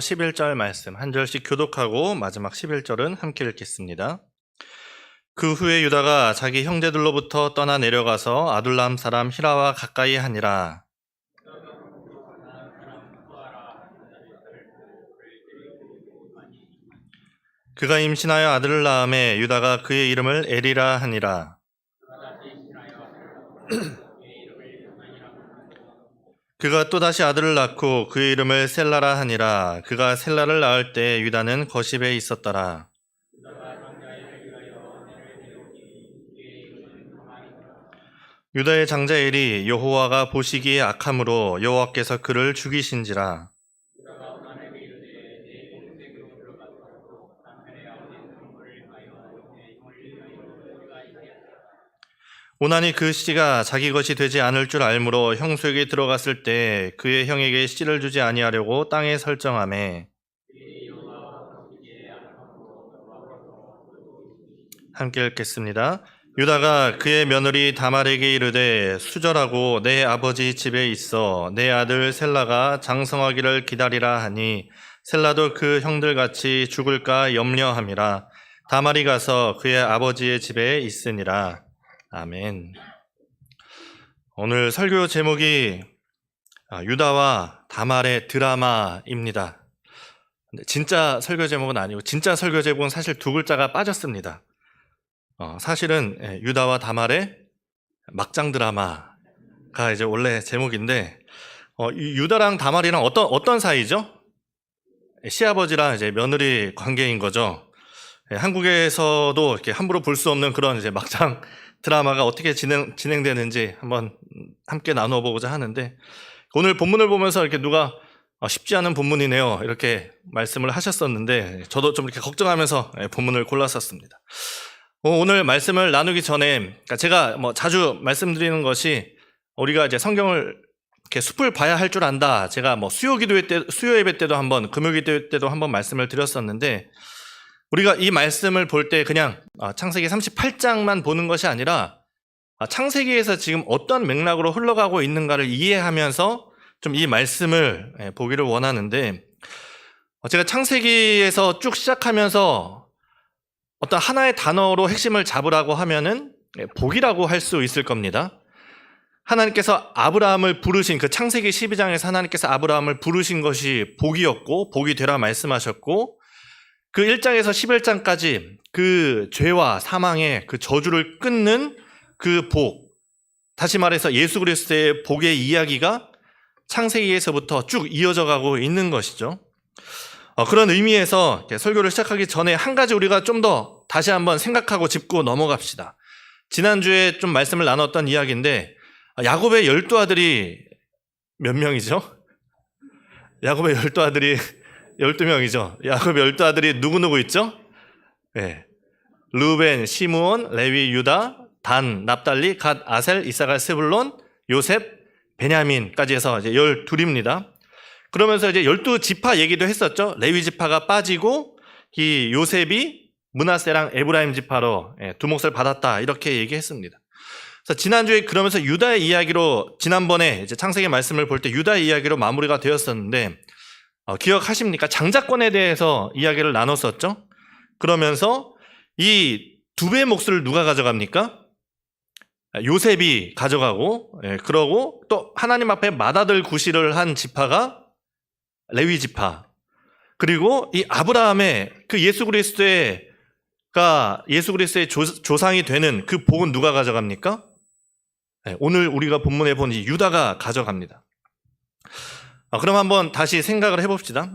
11절 말씀 한 절씩 교독하고 마지막 11절은 함께 읽겠습니다. 그 후에 유다가 자기 형제들로부터 떠나 내려가서 아둘람 사람 히라와 가까이 하니라. 그가 임신하여 아들을 낳음에 유다가 그의 이름을 에리라 하니라. 그가 또다시 아들을 낳고 그의 이름을 셀라라 하니라. 그가 셀라를 낳을 때 유다는 거십에 있었더라. 유다의 장자 엘이 여호와가 보시기에 악함으로 여호와께서 그를 죽이신지라. 오나니 그 씨가 자기 것이 되지 않을 줄 알므로 형수에게 들어갔을 때 그의 형에게 씨를 주지 아니하려고 땅에 설정하매. 함께 읽겠습니다. 유다가 그의 며느리 다말에게 이르되 수절하고 내 아버지 집에 있어 내 아들 셀라가 장성하기를 기다리라 하니 셀라도 그 형들같이 죽을까 염려함이라. 다말이 가서 그의 아버지의 집에 있으니라. 아멘. 오늘 설교 제목이 유다와 다말의 드라마입니다. 진짜 설교 제목은 아니고 진짜 설교 제목은 사실 두 글자가 빠졌습니다. 사실은 유다와 다말의 막장 드라마가 이제 원래 제목인데 유다랑 다말이랑 어떤 사이죠? 시아버지랑 이제 며느리 관계인 거죠. 한국에서도 이렇게 함부로 볼 수 없는 그런 이제 막장 드라마가 어떻게 진행되는지 한번 함께 나눠보고자 하는데, 오늘 본문을 보면서 이렇게 누가 쉽지 않은 본문이네요 이렇게 말씀을 하셨었는데 저도 좀 이렇게 걱정하면서 본문을 골랐었습니다. 오늘 말씀을 나누기 전에, 그러니까 제가 자주 말씀드리는 것이 우리가 이제 성경을 이렇게 숲을 봐야 할 줄 안다. 제가 수요 예배 때도 한번, 금요 기도 때도 한번 말씀을 드렸었는데, 우리가 이 말씀을 볼 때 그냥 창세기 38장만 보는 것이 아니라 창세기에서 지금 어떤 맥락으로 흘러가고 있는가를 이해하면서 좀 이 말씀을 보기를 원하는데, 제가 창세기에서 쭉 시작하면서 어떤 하나의 단어로 핵심을 잡으라고 하면은 복이라고 할 수 있을 겁니다. 하나님께서 아브라함을 부르신, 그 창세기 12장에서 하나님께서 아브라함을 부르신 것이 복이었고 복이 되라 말씀하셨고, 그 1장에서 11장까지 그 죄와 사망의 그 저주를 끊는 그 복, 다시 말해서 예수 그리스도의 복의 이야기가 창세기에서부터 쭉 이어져 가고 있는 것이죠. 그런 의미에서 설교를 시작하기 전에 한 가지 우리가 좀 더 다시 한번 생각하고 짚고 넘어갑시다. 지난주에 좀 말씀을 나눴던 이야기인데, 야곱의 12아들이 몇 명이죠? 야곱의 12아들이 12명이죠. 야곱의 12아들이 누구누구 있죠? 네. 르우벤, 시므온, 레위, 유다, 단, 납달리, 갓, 아셀, 이사갈, 스불론, 요셉, 베냐민까지 해서 이제 12입니다. 그러면서 이제 12지파 얘기도 했었죠. 레위 지파가 빠지고 이 요셉이 므낫세랑 에브라임 지파로 두 몫을 받았다, 이렇게 얘기했습니다. 그래서 지난주에 그러면서 유다의 이야기로, 지난번에 이제 창세기 말씀을 볼 때 유다의 이야기로 마무리가 되었었는데, 기억하십니까? 장자권에 대해서 이야기를 나눴었죠. 그러면서 이 두 배의 몫을 누가 가져갑니까? 요셉이 가져가고, 그러고 또 하나님 앞에 맏아들 구실을 한 지파가 레위 지파, 그리고 이 아브라함의 그 예수 그리스도의 조상이 되는 그 복은 누가 가져갑니까? 오늘 우리가 본문에 보니 유다가 가져갑니다. 그럼 한번 다시 생각을 해봅시다.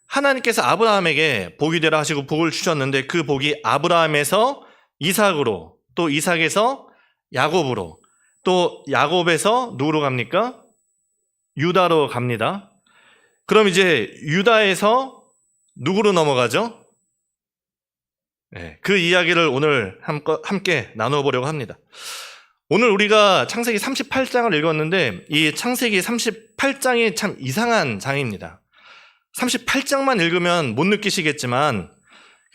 하나님께서 아브라함에게 복이 되라 하시고 복을 주셨는데, 그 복이 아브라함에서 이삭으로, 또 이삭에서 야곱으로, 또 야곱에서 누구로 갑니까? 유다로 갑니다. 그럼 이제 유다에서 누구로 넘어가죠? 그 이야기를 오늘 함께 나눠보려고 합니다. 오늘 우리가 창세기 38장을 읽었는데, 이 창세기 38장이 참 이상한 장입니다. 38장만 읽으면 못 느끼시겠지만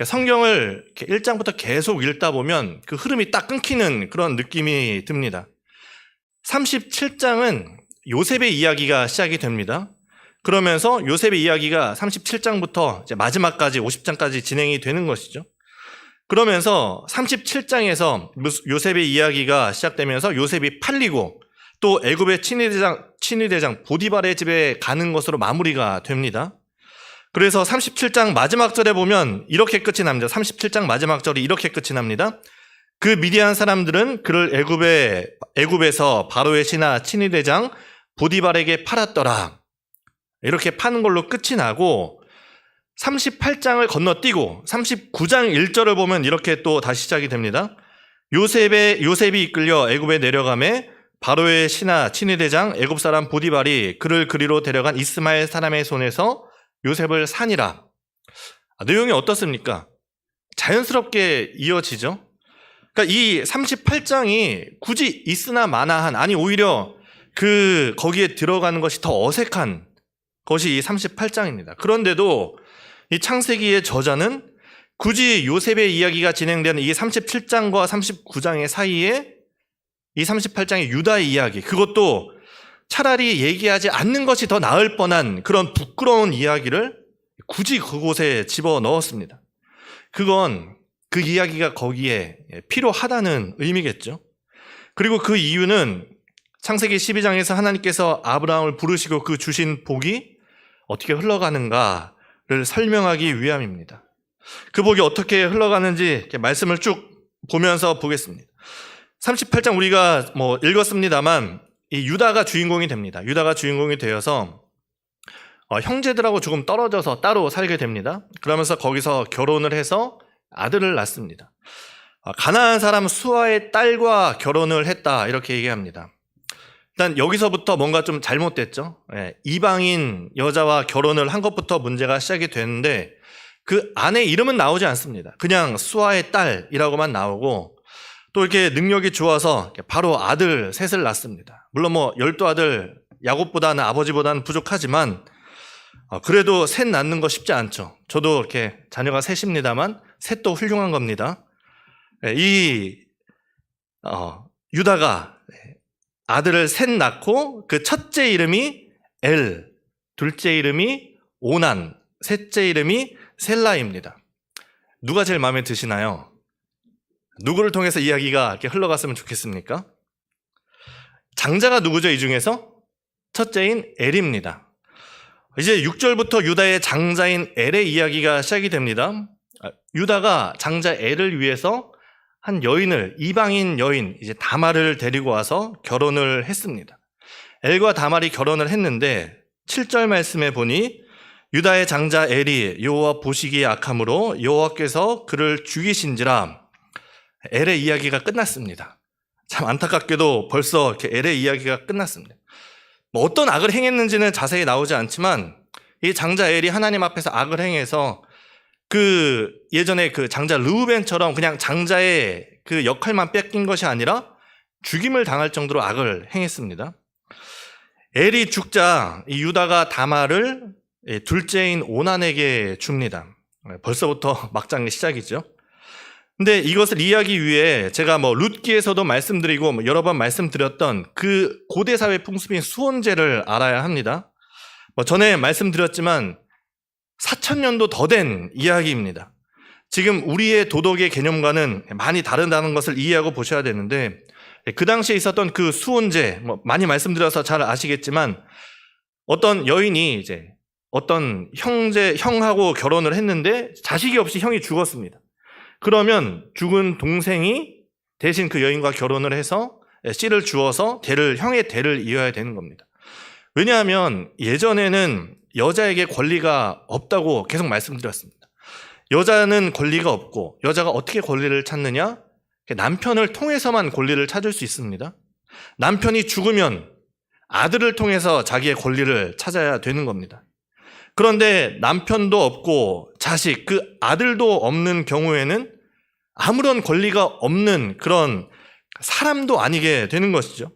성경을 1장부터 계속 읽다 보면 그 흐름이 딱 끊기는 그런 느낌이 듭니다. 37장은 요셉의 이야기가 시작이 됩니다. 그러면서 요셉의 이야기가 37장부터 이제 마지막까지 50장까지 진행이 되는 것이죠. 그러면서 37장에서 요셉의 이야기가 시작되면서 요셉이 팔리고 또 애굽의 친위대장 보디발의 집에 가는 것으로 마무리가 됩니다. 그래서 37장 마지막 절에 보면 이렇게 끝이 납니다. 37장 마지막 절이 이렇게 끝이 납니다. 그 미디안 사람들은 그를 애굽에서 바로의 신하 친위대장 보디발에게 팔았더라. 이렇게 파는 걸로 끝이 나고 38장을 건너뛰고 39장 1절을 보면 이렇게 또 다시 시작이 됩니다. 요셉이 이끌려 애굽에 내려가매 바로의 신하 친위대장 애굽 사람 보디발이 그를 그리로 데려간 이스마엘 사람의 손에서 요셉을 사니라. 내용이 어떻습니까? 자연스럽게 이어지죠. 그러니까 이 38장이 굳이 있으나 마나한, 아니 오히려 거기에 들어가는 것이 더 어색한 것이 이 38장입니다. 그런데도 이 창세기의 저자는 굳이 요셉의 이야기가 진행되는 이 37장과 39장의 사이에 이 38장의 유다의 이야기, 그것도 차라리 얘기하지 않는 것이 더 나을 뻔한 그런 부끄러운 이야기를 굳이 그곳에 집어넣었습니다. 그건 그 이야기가 거기에 필요하다는 의미겠죠. 그리고 그 이유는 창세기 12장에서 하나님께서 아브라함을 부르시고 그 주신 복이 어떻게 흘러가는가를 설명하기 위함입니다. 그 복이 어떻게 흘러가는지 이렇게 말씀을 쭉 보면서 보겠습니다. 38장 우리가 읽었습니다만 이 유다가 주인공이 됩니다. 유다가 주인공이 되어서 형제들하고 조금 떨어져서 따로 살게 됩니다. 그러면서 거기서 결혼을 해서 아들을 낳습니다. 가나안 사람 수아의 딸과 결혼을 했다, 이렇게 얘기합니다. 일단 여기서부터 뭔가 좀 잘못됐죠. 이방인 여자와 결혼을 한 것부터 문제가 시작이 되는데 그 아내 이름은 나오지 않습니다. 그냥 수아의 딸이라고만 나오고 또 이렇게 능력이 좋아서 바로 아들 셋을 낳습니다. 물론 12아들 야곱보다는 아버지보다는 부족하지만 그래도 셋 낳는 거 쉽지 않죠. 저도 이렇게 자녀가 셋입니다만 셋도 훌륭한 겁니다. 유다가 아들을 셋 낳고 그 첫째 이름이 엘, 둘째 이름이 오난, 셋째 이름이 셀라입니다. 누가 제일 마음에 드시나요? 누구를 통해서 이야기가 이렇게 흘러갔으면 좋겠습니까? 장자가 누구죠, 이 중에서? 첫째인 엘입니다. 이제 6절부터 유다의 장자인 엘의 이야기가 시작이 됩니다. 유다가 장자 엘을 위해서 한 여인을, 이방인 여인, 이제 다말을 데리고 와서 결혼을 했습니다. 엘과 다말이 결혼을 했는데 7절 말씀에 보니 유다의 장자 엘이 여호와 보시기에 악함으로 여호와께서 그를 죽이신지라. 엘의 이야기가 끝났습니다. 참 안타깝게도 벌써 이렇게 엘의 이야기가 끝났습니다. 어떤 악을 행했는지는 자세히 나오지 않지만 이 장자 엘이 하나님 앞에서 악을 행해서 예전에 그 장자 르우벤처럼 그냥 장자의 그 역할만 뺏긴 것이 아니라 죽임을 당할 정도로 악을 행했습니다. 엘이 죽자 이 유다가 다말을 둘째인 오난에게 줍니다. 벌써부터 막장의 시작이죠. 근데 이것을 이해하기 위해 제가 룻기에서도 말씀드리고 여러 번 말씀드렸던 그 고대 사회 풍습인 수혼제를 알아야 합니다. 전에 말씀드렸지만 4,000년도 더 된 이야기입니다. 지금 우리의 도덕의 개념과는 많이 다르다는 것을 이해하고 보셔야 되는데 그 당시에 있었던 그 수혼제, 많이 말씀드려서 잘 아시겠지만 어떤 여인이 이제 어떤 형하고 결혼을 했는데 자식이 없이 형이 죽었습니다. 그러면 죽은 동생이 대신 그 여인과 결혼을 해서 씨를 주어서 형의 대를 이어야 되는 겁니다. 왜냐하면 예전에는 여자에게 권리가 없다고 계속 말씀드렸습니다. 여자는 권리가 없고 여자가 어떻게 권리를 찾느냐? 남편을 통해서만 권리를 찾을 수 있습니다. 남편이 죽으면 아들을 통해서 자기의 권리를 찾아야 되는 겁니다. 그런데 남편도 없고 자식, 그 아들도 없는 경우에는 아무런 권리가 없는 그런 사람도 아니게 되는 것이죠.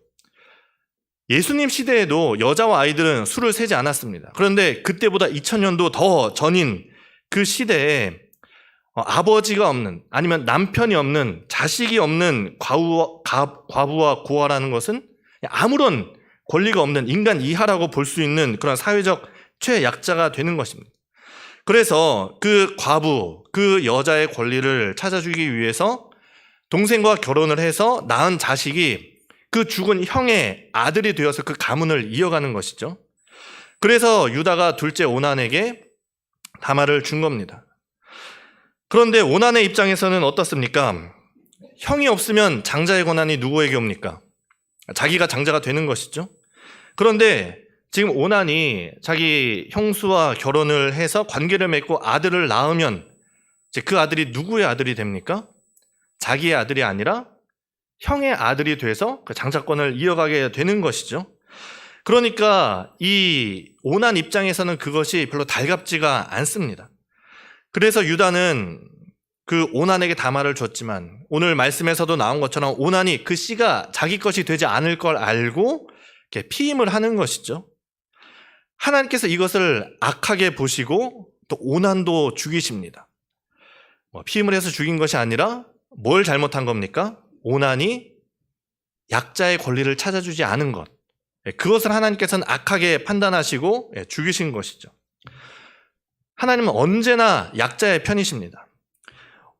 예수님 시대에도 여자와 아이들은 수를 세지 않았습니다. 그런데 그때보다 2000년도 더 전인 그 시대에 아버지가 없는, 아니면 남편이 없는, 자식이 없는 과부와 고아라는 것은 아무런 권리가 없는 인간 이하라고 볼 수 있는 그런 사회적 최약자가 되는 것입니다. 그래서 그 과부, 그 여자의 권리를 찾아주기 위해서 동생과 결혼을 해서 낳은 자식이 그 죽은 형의 아들이 되어서 그 가문을 이어가는 것이죠. 그래서 유다가 둘째 오난에게 다말을 준 겁니다. 그런데 오난의 입장에서는 어떻습니까? 형이 없으면 장자의 권한이 누구에게 옵니까? 자기가 장자가 되는 것이죠. 그런데 지금 오난이 자기 형수와 결혼을 해서 관계를 맺고 아들을 낳으면 이제 그 아들이 누구의 아들이 됩니까? 자기의 아들이 아니라 형의 아들이 돼서 그 장자권을 이어가게 되는 것이죠. 그러니까 이 오난 입장에서는 그것이 별로 달갑지가 않습니다. 그래서 유다는 그 오난에게 다말을 줬지만 오늘 말씀에서도 나온 것처럼 오난이 그 씨가 자기 것이 되지 않을 걸 알고 이렇게 피임을 하는 것이죠. 하나님께서 이것을 악하게 보시고 또 오난도 죽이십니다. 피임을 해서 죽인 것이 아니라 뭘 잘못한 겁니까? 오난이 약자의 권리를 찾아주지 않은 것. 그것을 하나님께서는 악하게 판단하시고 죽이신 것이죠. 하나님은 언제나 약자의 편이십니다.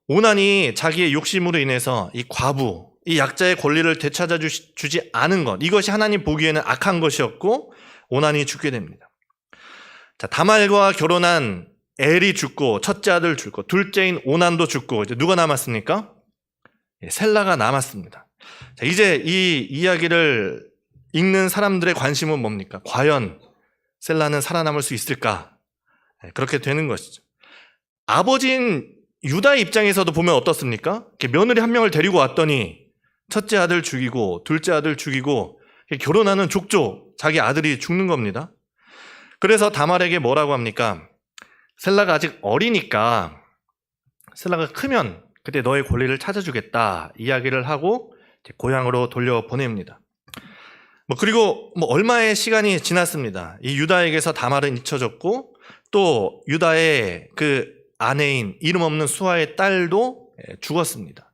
오난이 자기의 욕심으로 인해서 이 과부, 이 약자의 권리를 되찾아주지 않은 것, 이것이 하나님 보기에는 악한 것이었고 오난이 죽게 됩니다. 자, 다말과 결혼한 엘이 죽고 첫째 아들 죽고 둘째인 오난도 죽고 이제 누가 남았습니까? 셀라가 남았습니다. 자, 이제 이 이야기를 읽는 사람들의 관심은 뭡니까? 과연 셀라는 살아남을 수 있을까? 그렇게 되는 것이죠. 아버지인 유다의 입장에서도 보면 어떻습니까? 며느리 한 명을 데리고 왔더니 첫째 아들 죽이고 둘째 아들 죽이고 결혼하는 족족 자기 아들이 죽는 겁니다. 그래서 다말에게 뭐라고 합니까? 셀라가 아직 어리니까 셀라가 크면 그때 너의 권리를 찾아주겠다 이야기를 하고 고향으로 돌려보냅니다. 그리고 얼마의 시간이 지났습니다. 이 유다에게서 다말은 잊혀졌고 또 유다의 그 아내인 이름 없는 수아의 딸도 죽었습니다.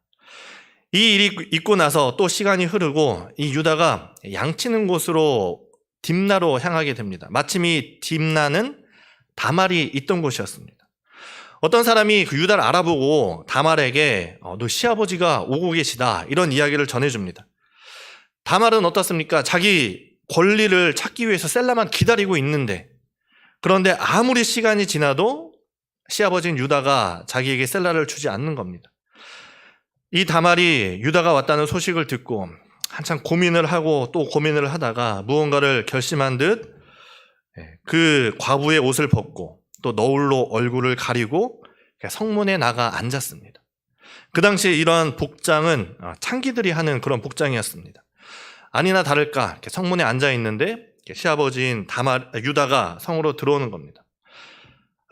이 일이 있고 나서 또 시간이 흐르고 이 유다가 양치는 곳으로 딥나로 향하게 됩니다. 마침 이 딥나는 다말이 있던 곳이었습니다. 어떤 사람이 그 유다를 알아보고 다말에게 너 시아버지가 오고 계시다 이런 이야기를 전해줍니다. 다말은 어떻습니까? 자기 권리를 찾기 위해서 셀라만 기다리고 있는데 그런데 아무리 시간이 지나도 시아버지인 유다가 자기에게 셀라를 주지 않는 겁니다. 이 다말이 유다가 왔다는 소식을 듣고 한참 고민을 하고 또 고민을 하다가 무언가를 결심한 듯 그 과부의 옷을 벗고 또 너울로 얼굴을 가리고 성문에 나가 앉았습니다. 그 당시에 이러한 복장은 창기들이 하는 그런 복장이었습니다. 아니나 다를까 성문에 앉아 있는데 시아버지인 유다가 성으로 들어오는 겁니다.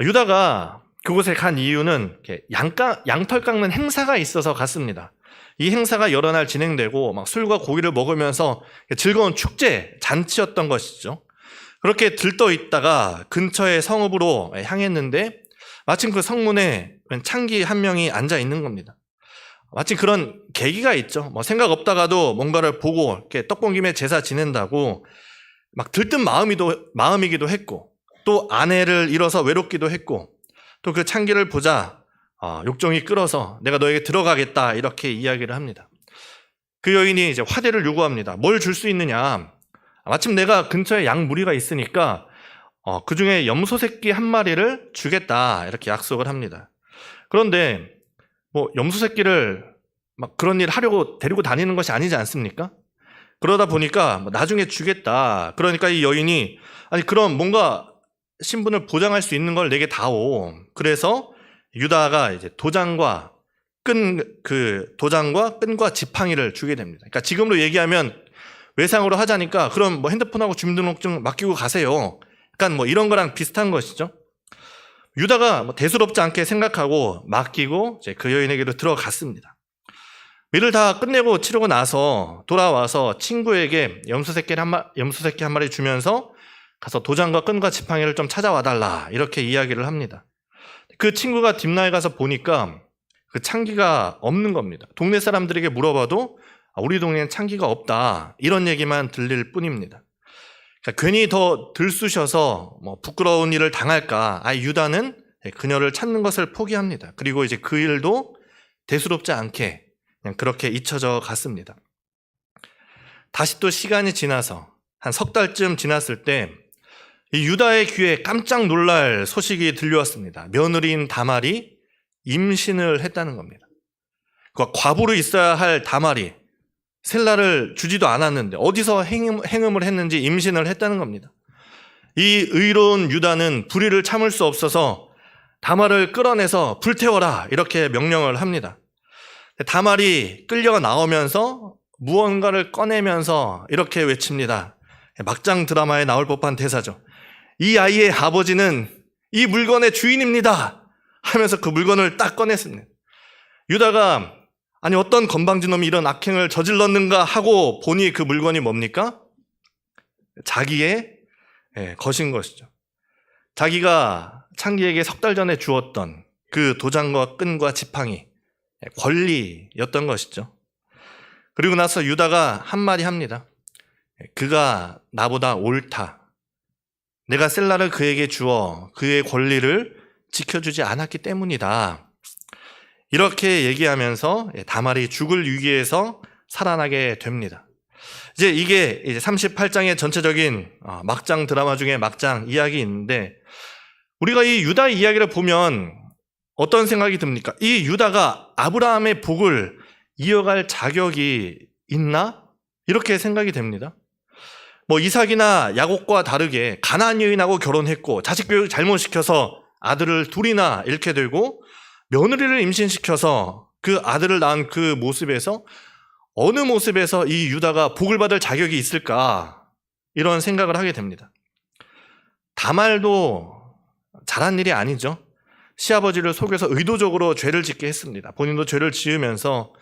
유다가 그곳에 간 이유는 양털 깎는 행사가 있어서 갔습니다. 이 행사가 여러 날 진행되고 막 술과 고기를 먹으면서 즐거운 축제, 잔치였던 것이죠. 그렇게 들떠 있다가 근처의 성읍으로 향했는데 마침 그 성문에 창기 한 명이 앉아 있는 겁니다. 마침 그런 계기가 있죠. 생각 없다가도 뭔가를 보고 이렇게 떡본 김에 제사 지낸다고 막 들뜬 마음이기도 했고 또 아내를 잃어서 외롭기도 했고 또 그 창기를 보자 욕정이 끌어서 내가 너에게 들어가겠다 이렇게 이야기를 합니다. 그 여인이 이제 화대를 요구합니다. 뭘 줄 수 있느냐? 마침 내가 근처에 양 무리가 있으니까 그 중에 염소 새끼 한 마리를 주겠다 이렇게 약속을 합니다. 그런데 염소 새끼를 막 그런 일 하려고 데리고 다니는 것이 아니지 않습니까? 그러다 보니까 나중에 주겠다. 그러니까 이 여인이 아니 그럼 뭔가 신분을 보장할 수 있는 걸 내게 다오. 그래서 유다가 이제 도장과 끈과 지팡이를 주게 됩니다. 그러니까 지금으로 얘기하면 외상으로 하자니까 그럼 핸드폰하고 주민등록증 맡기고 가세요. 약간 이런 거랑 비슷한 것이죠. 유다가 대수롭지 않게 생각하고 맡기고 이제 그 여인에게로 들어갔습니다. 일을 다 끝내고 치르고 나서 돌아와서 친구에게 염소 새끼 한 마리 주면서 가서 도장과 끈과 지팡이를 좀 찾아와 달라 이렇게 이야기를 합니다. 그 친구가 딥나에 가서 보니까 그 창기가 없는 겁니다. 동네 사람들에게 물어봐도 우리 동네엔 창기가 없다 이런 얘기만 들릴 뿐입니다. 그러니까 괜히 더 들쑤셔서 부끄러운 일을 당할까. 유다는 그녀를 찾는 것을 포기합니다. 그리고 이제 그 일도 대수롭지 않게 그냥 그렇게 잊혀져 갔습니다. 다시 또 시간이 지나서 한 석 달쯤 지났을 때 이 유다의 귀에 깜짝 놀랄 소식이 들려왔습니다. 며느리인 다말이 임신을 했다는 겁니다. 그러니까 과부로 있어야 할 다말이 셀라를 주지도 않았는데 어디서 행음을 했는지 임신을 했다는 겁니다. 이 의로운 유다는 불의를 참을 수 없어서 다말을 끌어내서 불태워라 이렇게 명령을 합니다. 다말이 끌려 나오면서 무언가를 꺼내면서 이렇게 외칩니다. 막장 드라마에 나올 법한 대사죠. 이 아이의 아버지는 이 물건의 주인입니다 하면서 그 물건을 딱 꺼냈습니다. 유다가 아니 어떤 건방진 놈이 이런 악행을 저질렀는가 하고 보니 그 물건이 뭡니까? 자기의 것인 것이죠. 자기가 창기에게 석 달 전에 주었던 그 도장과 끈과 지팡이, 권리였던 것이죠. 그리고 나서 유다가 한마디 합니다. 그가 나보다 옳다. 내가 셀라를 그에게 주어 그의 권리를 지켜주지 않았기 때문이다. 이렇게 얘기하면서 다말이 죽을 위기에서 살아나게 됩니다. 이게 38장의 전체적인 막장 드라마 중에 막장 이야기인데 우리가 이 유다 이야기를 보면 어떤 생각이 듭니까? 이 유다가 아브라함의 복을 이어갈 자격이 있나? 이렇게 생각이 됩니다. 이삭이나 야곱과 다르게 가나안 여인하고 결혼했고 자식 교육 잘못시켜서 아들을 둘이나 잃게 되고 며느리를 임신시켜서 그 아들을 낳은 그 모습에서 어느 모습에서 이 유다가 복을 받을 자격이 있을까? 이런 생각을 하게 됩니다. 다말도 잘한 일이 아니죠. 시아버지를 속여서 의도적으로 죄를 짓게 했습니다. 본인도 죄를 지으면서.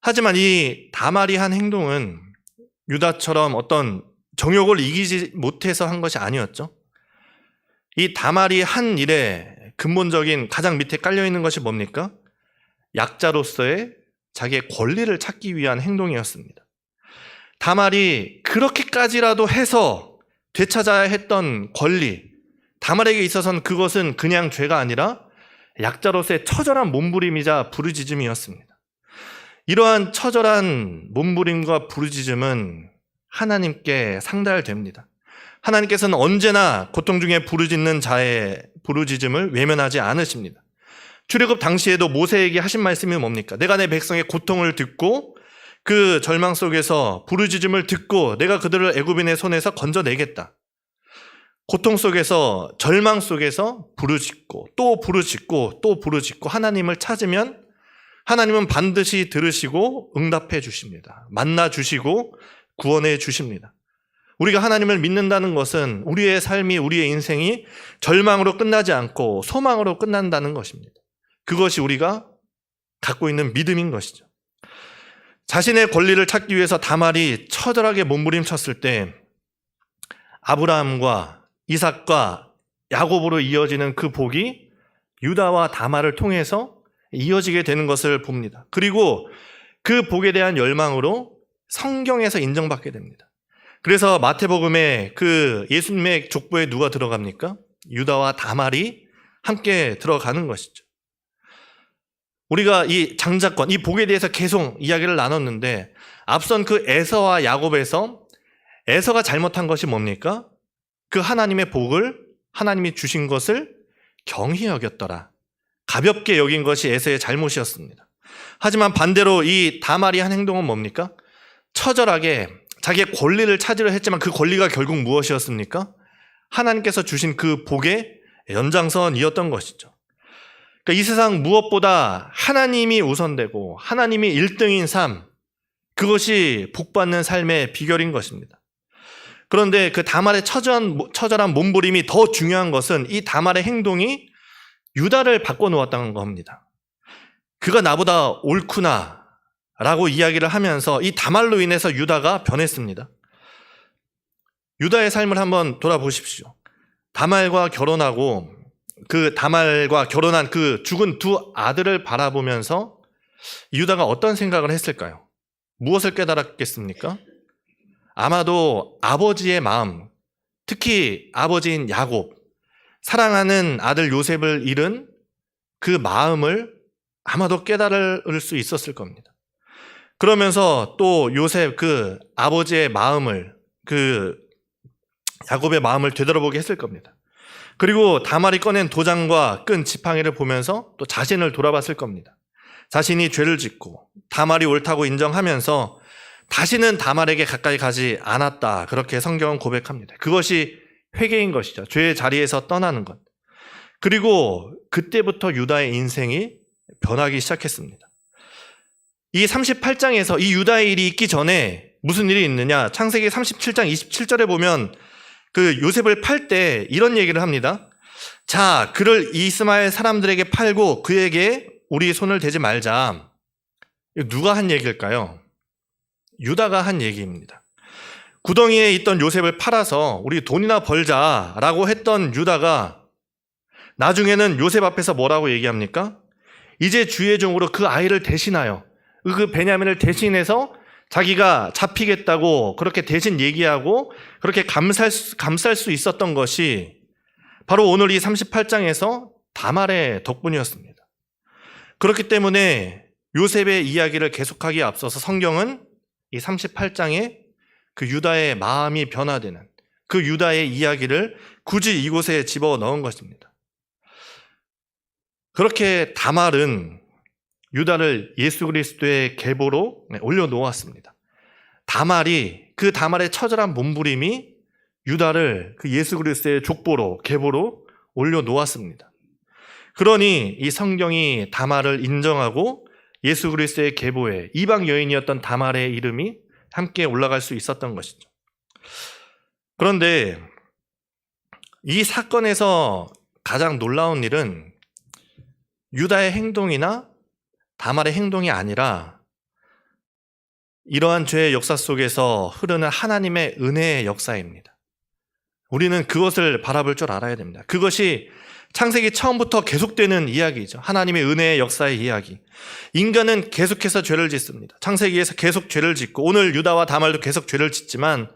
하지만 이 다말이 한 행동은 유다처럼 어떤 정욕을 이기지 못해서 한 것이 아니었죠. 이 다말이 한 일에 근본적인 가장 밑에 깔려있는 것이 뭡니까? 약자로서의 자기의 권리를 찾기 위한 행동이었습니다. 다말이 그렇게까지라도 해서 되찾아야 했던 권리, 다말에게 있어서는 그것은 그냥 죄가 아니라 약자로서의 처절한 몸부림이자 부르짖음이었습니다. 이러한 처절한 몸부림과 부르짖음은 하나님께 상달됩니다. 하나님께서는 언제나 고통 중에 부르짖는 자의 부르짖음을 외면하지 않으십니다. 출애굽 당시에도 모세에게 하신 말씀이 뭡니까? 내가 내 백성의 고통을 듣고 그 절망 속에서 부르짖음을 듣고 내가 그들을 애굽인의 손에서 건져내겠다. 고통 속에서 절망 속에서 부르짖고 또 부르짖고 또 부르짖고 하나님을 찾으면 하나님은 반드시 들으시고 응답해 주십니다. 만나 주시고 구원해 주십니다. 우리가 하나님을 믿는다는 것은 우리의 삶이, 우리의 인생이 절망으로 끝나지 않고 소망으로 끝난다는 것입니다. 그것이 우리가 갖고 있는 믿음인 것이죠. 자신의 권리를 찾기 위해서 다말이 처절하게 몸부림쳤을 때 아브라함과 이삭과 야곱으로 이어지는 그 복이 유다와 다말을 통해서 이어지게 되는 것을 봅니다. 그리고 그 복에 대한 열망으로 성경에서 인정받게 됩니다. 그래서 마태복음에 그 예수님의 족보에 누가 들어갑니까? 유다와 다말이 함께 들어가는 것이죠. 우리가 이 장자권, 이 복에 대해서 계속 이야기를 나눴는데 앞선 그 에서와 야곱에서 에서가 잘못한 것이 뭡니까? 그 하나님의 복을 하나님이 주신 것을 경히 여겼더라. 가볍게 여긴 것이 에서의 잘못이었습니다. 하지만 반대로 이 다말이 한 행동은 뭡니까? 처절하게 자기의 권리를 찾으려 했지만 그 권리가 결국 무엇이었습니까? 하나님께서 주신 그 복의 연장선이었던 것이죠. 그러니까 이 세상 무엇보다 하나님이 우선되고 하나님이 1등인 삶, 그것이 복받는 삶의 비결인 것입니다. 그런데 그 다말의 처절한 몸부림이 더 중요한 것은 이 다말의 행동이 유다를 바꿔놓았다는 겁니다. 그가 나보다 옳구나 라고 이야기를 하면서 이 다말로 인해서 유다가 변했습니다. 유다의 삶을 한번 돌아보십시오. 다말과 결혼하고 그 다말과 결혼한 그 죽은 두 아들을 바라보면서 유다가 어떤 생각을 했을까요? 무엇을 깨달았겠습니까? 아마도 아버지의 마음, 특히 아버지인 야곱, 사랑하는 아들 요셉을 잃은 그 마음을 아마도 깨달을 수 있었을 겁니다. 그러면서 또 요셉 그 아버지의 마음을, 그 야곱의 마음을 되돌아보게 했을 겁니다. 그리고 다말이 꺼낸 도장과 끈 지팡이를 보면서 또 자신을 돌아봤을 겁니다. 자신이 죄를 짓고 다말이 옳다고 인정하면서 다시는 다말에게 가까이 가지 않았다. 그렇게 성경은 고백합니다. 그것이 회개인 것이죠. 죄의 자리에서 떠나는 것. 그리고 그때부터 유다의 인생이 변하기 시작했습니다. 이 38장에서 이 유다의 일이 있기 전에 무슨 일이 있느냐? 창세기 37장 27절에 보면 그 요셉을 팔 때 이런 얘기를 합니다. 자, 그를 이스마엘 사람들에게 팔고 그에게 우리 손을 대지 말자. 누가 한 얘기일까요? 유다가 한 얘기입니다. 구덩이에 있던 요셉을 팔아서 우리 돈이나 벌자라고 했던 유다가 나중에는 요셉 앞에서 뭐라고 얘기합니까? 이제 주의 종으로 그 아이를 대신하여, 그 베냐민을 대신해서 자기가 잡히겠다고 그렇게 대신 얘기하고 그렇게 감쌀 수 있었던 것이 바로 오늘 이 38장에서 다말의 덕분이었습니다. 그렇기 때문에 요셉의 이야기를 계속하기에 앞서서 성경은 이 38장에 그 유다의 마음이 변화되는 그 유다의 이야기를 굳이 이곳에 집어넣은 것입니다. 그렇게 다말은 유다를 예수 그리스도의 계보로 올려놓았습니다. 그 다말의 처절한 몸부림이 유다를 그 예수 그리스도의 족보로, 계보로 올려놓았습니다. 그러니 이 성경이 다말을 인정하고 예수 그리스도의 계보에 이방 여인이었던 다말의 이름이 함께 올라갈 수 있었던 것이죠. 그런데 이 사건에서 가장 놀라운 일은 유다의 행동이나 다말의 행동이 아니라 이러한 죄의 역사 속에서 흐르는 하나님의 은혜의 역사입니다. 우리는 그것을 바라볼 줄 알아야 됩니다. 그것이 창세기 처음부터 계속되는 이야기죠. 하나님의 은혜의 역사의 이야기. 인간은 계속해서 죄를 짓습니다. 창세기에서 계속 죄를 짓고 오늘 유다와 다말도 계속 죄를 짓지만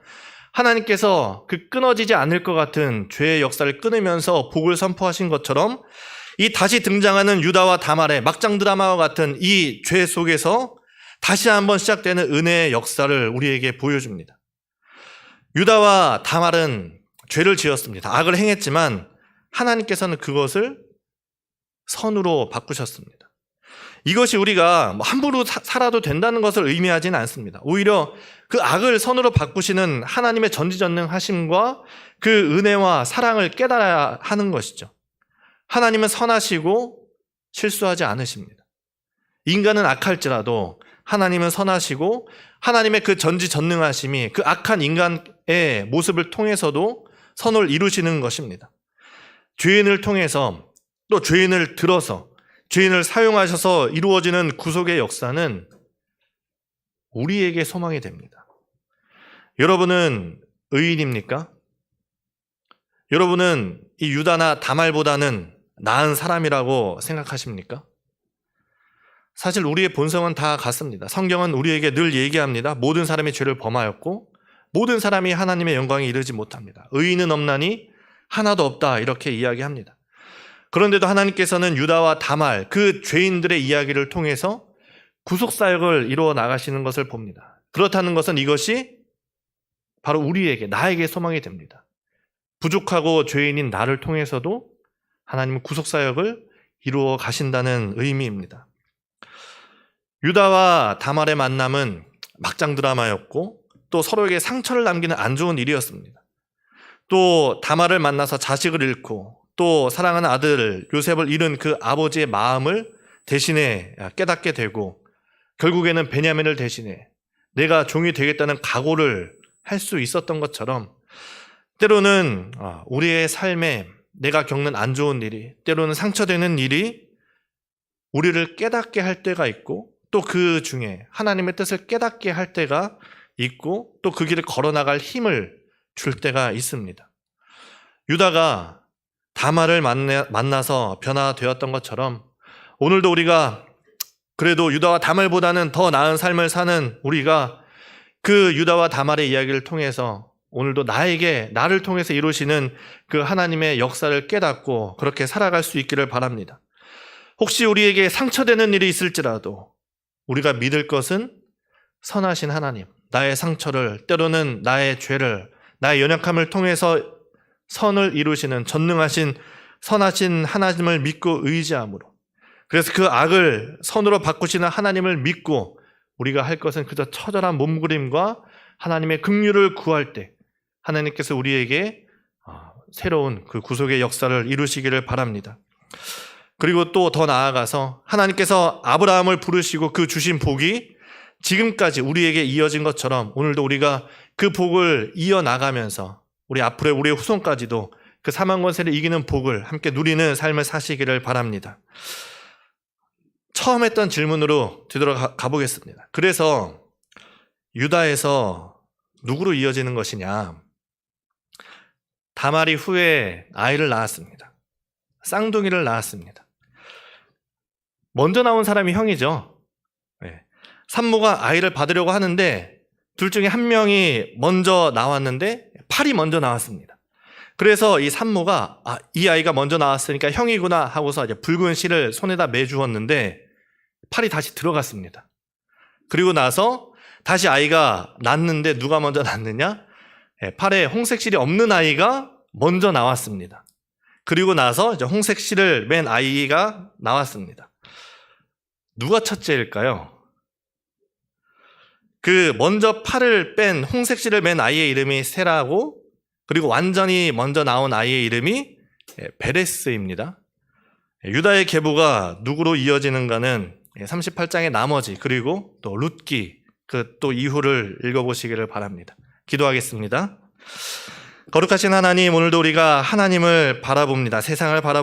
하나님께서 그 끊어지지 않을 것 같은 죄의 역사를 끊으면서 복을 선포하신 것처럼 이 다시 등장하는 유다와 다말의 막장 드라마와 같은 이 죄 속에서 다시 한번 시작되는 은혜의 역사를 우리에게 보여줍니다. 유다와 다말은 죄를 지었습니다. 악을 행했지만 하나님께서는 그것을 선으로 바꾸셨습니다. 이것이 우리가 함부로 살아도 된다는 것을 의미하지는 않습니다. 오히려 그 악을 선으로 바꾸시는 하나님의 전지전능하심과 그 은혜와 사랑을 깨달아야 하는 것이죠. 하나님은 선하시고 실수하지 않으십니다. 인간은 악할지라도 하나님은 선하시고 하나님의 그 전지전능하심이 그 악한 인간의 모습을 통해서도 선을 이루시는 것입니다. 죄인을 통해서 또 죄인을 들어서 죄인을 사용하셔서 이루어지는 구속의 역사는 우리에게 소망이 됩니다. 여러분은 의인입니까? 여러분은 이 유다나 다말보다는 나은 사람이라고 생각하십니까? 사실 우리의 본성은 다 같습니다. 성경은 우리에게 늘 얘기합니다. 모든 사람이 죄를 범하였고 모든 사람이 하나님의 영광에 이르지 못합니다. 의인은 없나니 하나도 없다 이렇게 이야기합니다. 그런데도 하나님께서는 유다와 다말 그 죄인들의 이야기를 통해서 구속사역을 이루어 나가시는 것을 봅니다. 그렇다는 것은 이것이 바로 우리에게 나에게 소망이 됩니다. 부족하고 죄인인 나를 통해서도 하나님은 구속사역을 이루어 가신다는 의미입니다. 유다와 다말의 만남은 막장 드라마였고 또 서로에게 상처를 남기는 안 좋은 일이었습니다. 또 다말을 만나서 자식을 잃고 또 사랑하는 아들 요셉을 잃은 그 아버지의 마음을 대신에 깨닫게 되고 결국에는 베냐민을 대신해 내가 종이 되겠다는 각오를 할 수 있었던 것처럼 때로는 우리의 삶에 내가 겪는 안 좋은 일이 때로는 상처되는 일이 우리를 깨닫게 할 때가 있고 또 그 중에 하나님의 뜻을 깨닫게 할 때가 있고 또 그 길을 걸어나갈 힘을 줄 때가 있습니다. 유다가 다말을 만나서 변화되었던 것처럼 오늘도 우리가 그래도 유다와 다말보다는 더 나은 삶을 사는 우리가 그 유다와 다말의 이야기를 통해서 오늘도 나를 통해서 이루시는 그 하나님의 역사를 깨닫고 그렇게 살아갈 수 있기를 바랍니다. 혹시 우리에게 상처되는 일이 있을지라도 우리가 믿을 것은 선하신 하나님, 나의 상처를, 때로는 나의 죄를, 나의 연약함을 통해서 선을 이루시는 전능하신 선하신 하나님을 믿고 의지함으로, 그래서 그 악을 선으로 바꾸시는 하나님을 믿고 우리가 할 것은 그저 처절한 몸부림과 하나님의 긍휼을 구할 때 하나님께서 우리에게 새로운 그 구속의 역사를 이루시기를 바랍니다. 그리고 또 더 나아가서 하나님께서 아브라함을 부르시고 그 주신 복이 지금까지 우리에게 이어진 것처럼 오늘도 우리가 그 복을 이어나가면서 우리 앞으로의 우리의 후손까지도 그 사망 권세를 이기는 복을 함께 누리는 삶을 사시기를 바랍니다. 처음 했던 질문으로 되돌아가 보겠습니다. 그래서 유다에서 누구로 이어지는 것이냐? 다말이 후에 아이를 낳았습니다. 쌍둥이를 낳았습니다. 먼저 나온 사람이 형이죠. 산모가 아이를 받으려고 하는데 둘 중에 한 명이 먼저 나왔는데 팔이 먼저 나왔습니다. 그래서 이 산모가 이 아이가 먼저 나왔으니까 형이구나 하고서 이제 붉은 실을 손에다 매주었는데 팔이 다시 들어갔습니다. 그리고 나서 다시 아이가 낳는데 누가 먼저 낳느냐? 팔에 홍색 실이 없는 아이가 먼저 나왔습니다. 그리고 나서 이제 홍색 실을 맨 아이가 나왔습니다. 누가 첫째일까요? 그 먼저 팔을 뺀 홍색 실을 맨 아이의 이름이 세라고, 그리고 완전히 먼저 나온 아이의 이름이 베레스입니다. 유다의 계보가 누구로 이어지는가는 38장의 나머지 그리고 또 룻기 그 또 이후를 읽어보시기를 바랍니다. 기도하겠습니다. 거룩하신 하나님, 오늘도 우리가 하나님을 바라봅니다. 세상을 바라봅니다.